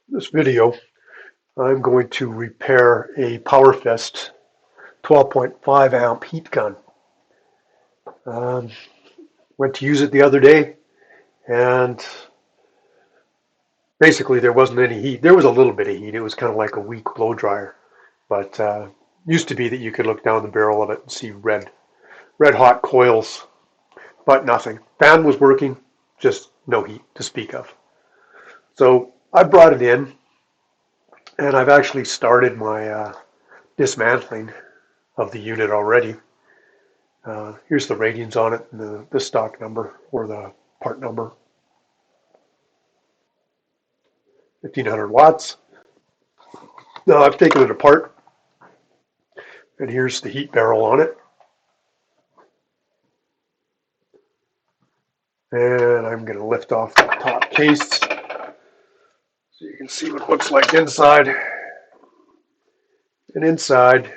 This video, I'm going to repair a Powerfist 12.5 amp heat gun. Um, Went to use it the other day, and basically there wasn't any heat. There was a little bit of heat. It was kind of like a weak blow dryer, but used to be that you could look down the barrel of it and see red hot coils, but nothing. Fan was working, just no heat to speak of. So I brought it in, and I've actually started my dismantling of the unit already. Here's the ratings on it, and the stock number or the part number. 1500 watts. Now I've taken it apart, and here's the heat barrel on it. And I'm going to lift off the top case so you can see what it looks like inside. And inside,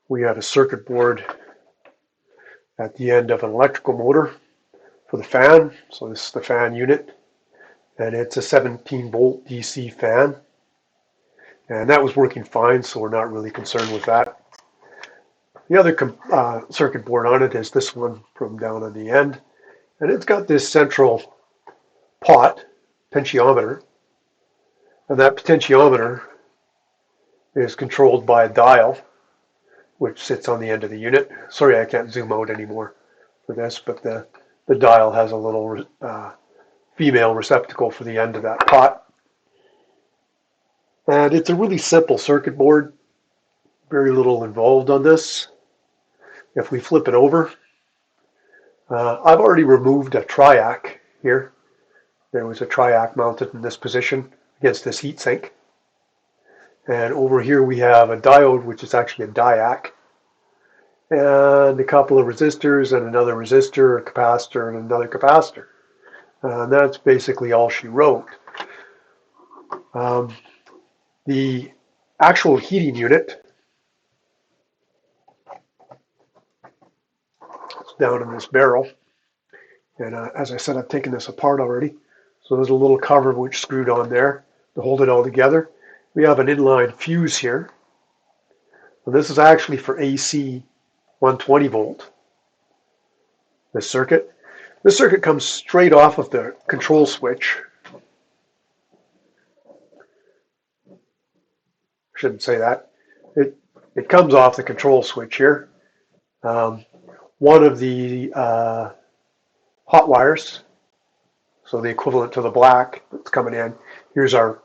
we had a circuit board at the end of an electrical motor for the fan. So this is the fan unit, and it's a 17-volt DC fan. And that was working fine, so we're not really concerned with that. The other circuit board on it is this one from down on the end, and it's got this central pot potentiometer, and that potentiometer is controlled by a dial which sits on the end of the unit. Sorry, I can't zoom out anymore for this, but the dial has a little female receptacle for the end of that pot. And it's a really simple circuit board, very little involved on this. If we flip it over, I've already removed a triac here. There was a triac mounted in this position against this heatsink. And over here we have a diode, which is actually a diac, and a couple of resistors and another resistor, a capacitor, and another capacitor. And that's basically all she wrote. The actual heating unit is down in this barrel. And as I said, I've taken this apart already. So there's a little cover which screwed on there to hold it all together. We have an inline fuse here. And this is actually for AC 120 volt. This circuit. This circuit comes straight off of the control switch. Shouldn't say that. It comes off the control switch here. One of the hot wires, so the equivalent to the black that's coming in. Here's our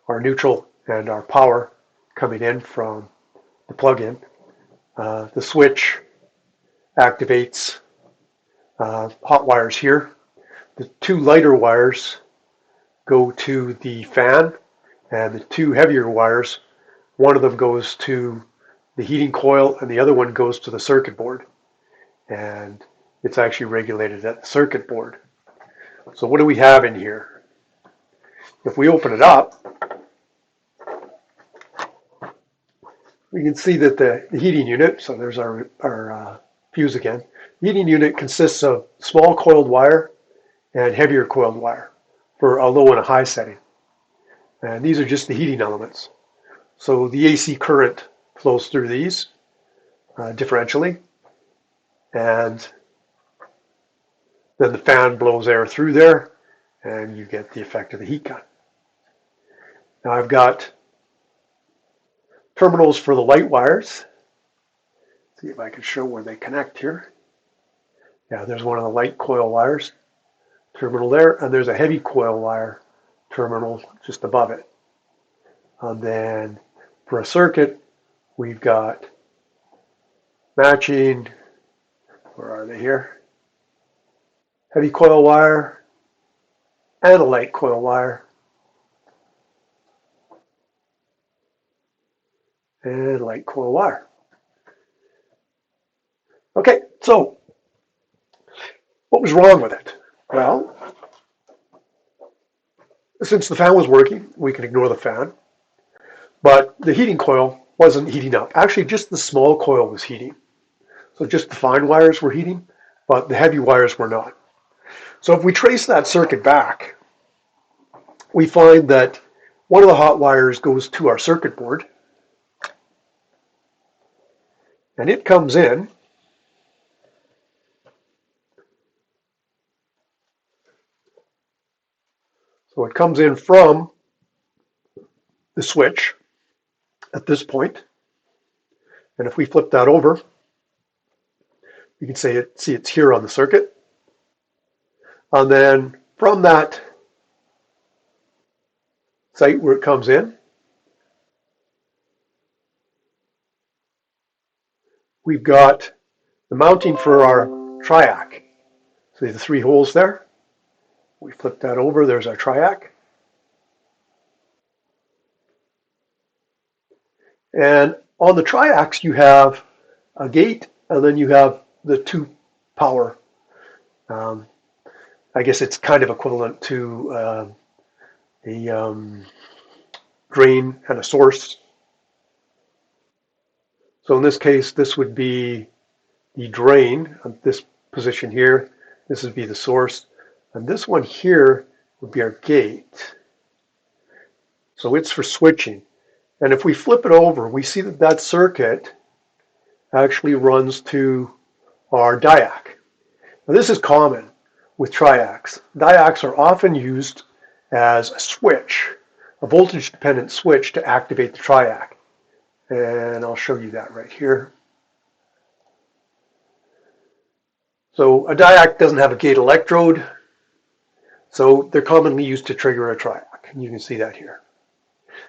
neutral and our power coming in from the plug-in. The switch activates hot wires here. The two lighter wires go to the fan, and the two heavier wires, one of them goes to the heating coil and the other one goes to the circuit board. And it's actually regulated at the circuit board. So what do we have in here? If we open it up, we can see that the heating unit, so there's our fuse again. The heating unit consists of small coiled wire and heavier coiled wire for a low and a high setting. And these are just the heating elements. So the AC current flows through these differentially, and then the fan blows air through there, and you get the effect of the heat gun. Now I've got terminals for the light wires. See if I can show where they connect here. Yeah, there's one of the light coil wires, terminal there, and there's a heavy coil wire terminal just above it. And then for a circuit, we've got matching, where are they here? Heavy coil wire and a light coil wire. And light coil wire. Okay, so what was wrong with it? Well, since the fan was working, we can ignore the fan. But the heating coil wasn't heating up. Actually, just the small coil was heating. So just the fine wires were heating, but the heavy wires were not. So if we trace that circuit back, we find that one of the hot wires goes to our circuit board, and it comes in. So it comes in from the switch at this point, and if we flip that over, you can see it's here on the circuit. And then from that site where it comes in, we've got the mounting for our triac. See the 3 holes there? We flip that over, there's our triac. And on the triacs you have a gate, and then you have the 2 power. I guess it's kind of equivalent to a drain and a source. So in this case, this would be the drain at this position here. This would be the source. And this one here would be our gate. So it's for switching. And if we flip it over, we see that that circuit actually runs to our diac. Now this is common with triacs. Diacs are often used as a switch, a voltage-dependent switch to activate the triac. And I'll show you that right here. So a diac doesn't have a gate electrode, so they're commonly used to trigger a triac, and you can see that here.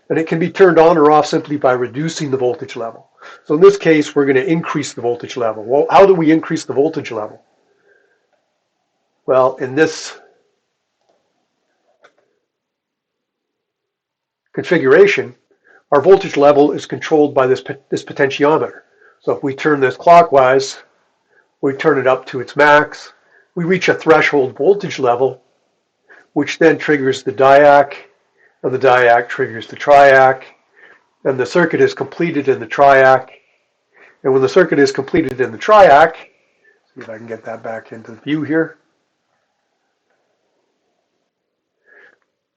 And it can be turned on or off simply by reducing the voltage level. So in this case, we're going to increase the voltage level. Well, how do we increase the voltage level? Well, in this configuration, our voltage level is controlled by this potentiometer. So if we turn this clockwise, we turn it up to its max, we reach a threshold voltage level, which then triggers the diac, and the diac triggers the triac, and the circuit is completed in the triac. And when the circuit is completed in the triac, see if I can get that back into the view here,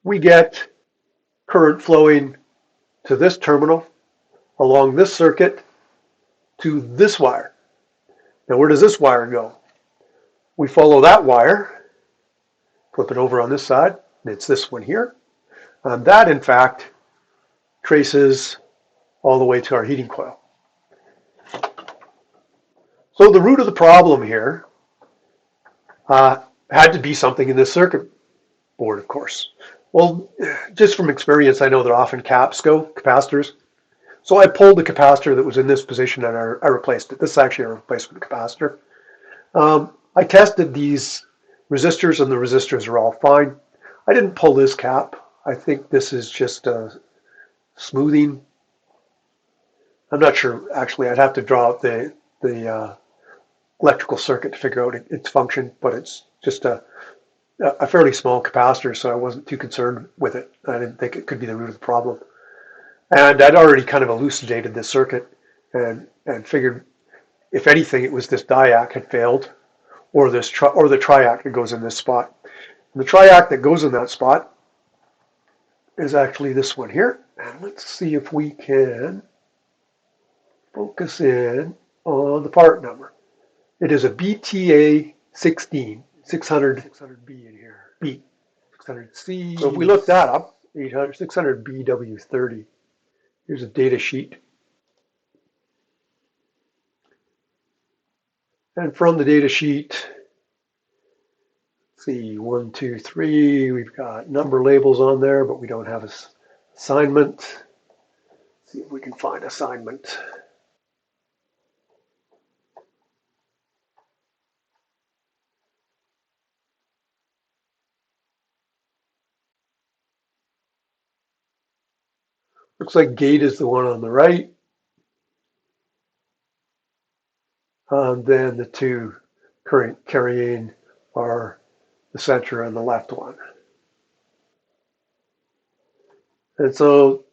we get current flowing to this terminal along this circuit to this wire. Now where does this wire go? We follow that wire, flip it over on this side, and it's this one here. And that in fact traces all the way to our heating coil. So the root of the problem here had to be something in this circuit board, of course. Well, just from experience, I know that often caps go, capacitors. So I pulled the capacitor that was in this position and I replaced it. This is actually a replacement capacitor. I tested these resistors and the resistors are all fine. I didn't pull this cap. I think this is just smoothing. I'm not sure, actually. I'd have to draw out the electrical circuit to figure out its function, but it's just a fairly small capacitor, so I wasn't too concerned with it. I didn't think it could be the root of the problem. And I'd already kind of elucidated this circuit and figured, if anything, it was this diac had failed, or the triac that goes in this spot. And the triac that goes in that spot is actually this one here. And let's see if we can focus in on the part number. It is a BTA 16, 600B in here. B, 600C. So if we look that up, 600BW30. Here's a data sheet. And from the data sheet, let's see, 1, 2, 3, we've got number labels on there, but we don't have an assignment. Let's see if we can find assignment. Looks like gate is the one on the right. And then the 2 current carrying are the center and the left one. And so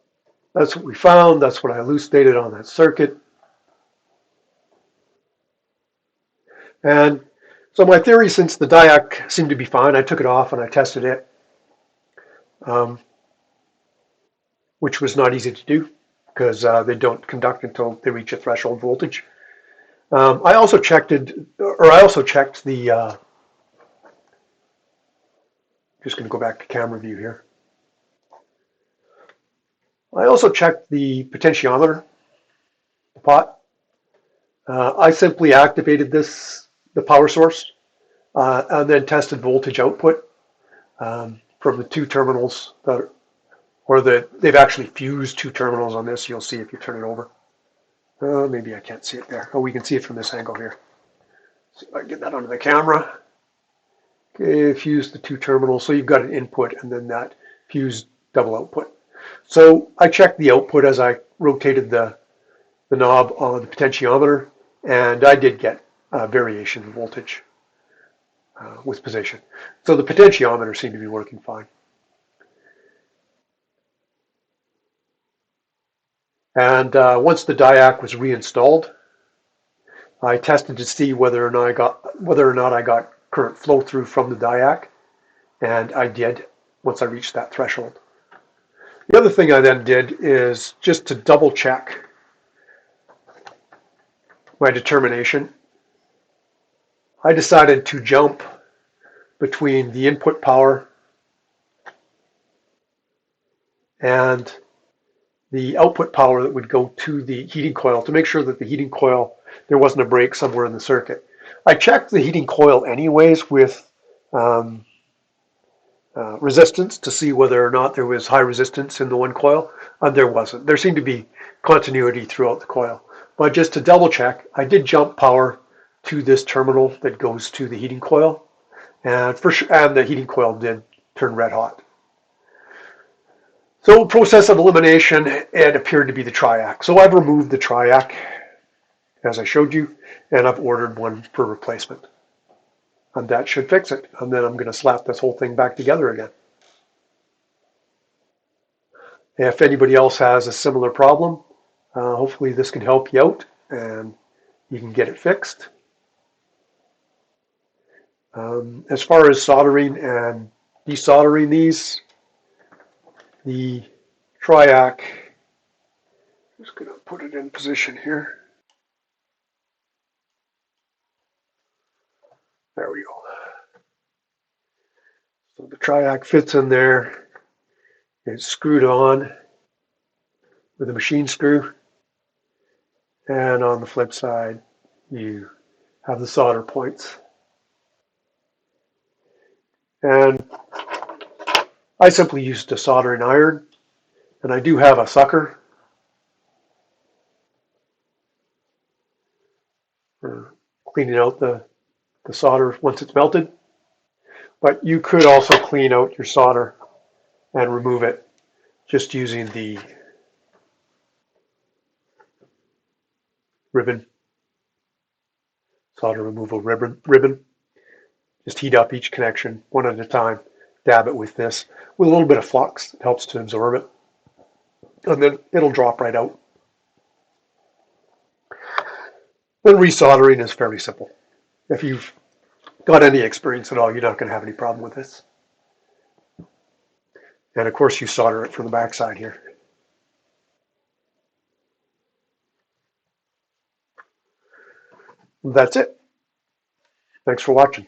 that's what we found. That's what I elucidated on that circuit. And so my theory, since the diac seemed to be fine, I took it off and I tested it. um, which was not easy to do because they don't conduct until they reach a threshold voltage. I also checked the. Just going to go back to camera view here. I also checked the potentiometer, the pot. I simply activated the power source, and then tested voltage output from the two terminals they've actually fused two terminals on this. You'll see if you turn it over. Maybe I can't see it there. Oh, we can see it from this angle here. See if I can get that onto the camera. Okay, fuse the two terminals. So you've got an input and then that fused double output. So I checked the output as I rotated the knob on the potentiometer, and I did get variation in voltage with position. So the potentiometer seemed to be working fine. And once the diac was reinstalled, I tested to see whether or not I got current flow through from the diac, and I did once I reached that threshold. The other thing I then did is just to double check my determination. I decided to jump between the input power and the output power that would go to the heating coil to make sure that the heating coil, there wasn't a break somewhere in the circuit. I checked the heating coil anyways with resistance to see whether or not there was high resistance in the one coil, and there wasn't. There seemed to be continuity throughout the coil. But just to double check, I did jump power to this terminal that goes to the heating coil, and the heating coil did turn red hot. So process of elimination, it appeared to be the triac. So I've removed the triac, as I showed you, and I've ordered one for replacement. And that should fix it. And then I'm going to slap this whole thing back together again. If anybody else has a similar problem, hopefully this can help you out and you can get it fixed. As far as soldering and desoldering these, the triac, I'm just going to put it in position here. There we go. So the triac fits in there. It's screwed on with a machine screw. And on the flip side, you have the solder points. And I simply used a soldering iron, and I do have a sucker for cleaning out the solder once it's melted. But you could also clean out your solder and remove it just using the ribbon, solder removal ribbon. Just heat up each connection one at a time, dab it with this. With a little bit of flux, it helps to absorb it. And then it'll drop right out. Then resoldering is fairly simple. If you've got any experience at all, you're not going to have any problem with this. And of course, you solder it from the backside here. That's it. Thanks for watching.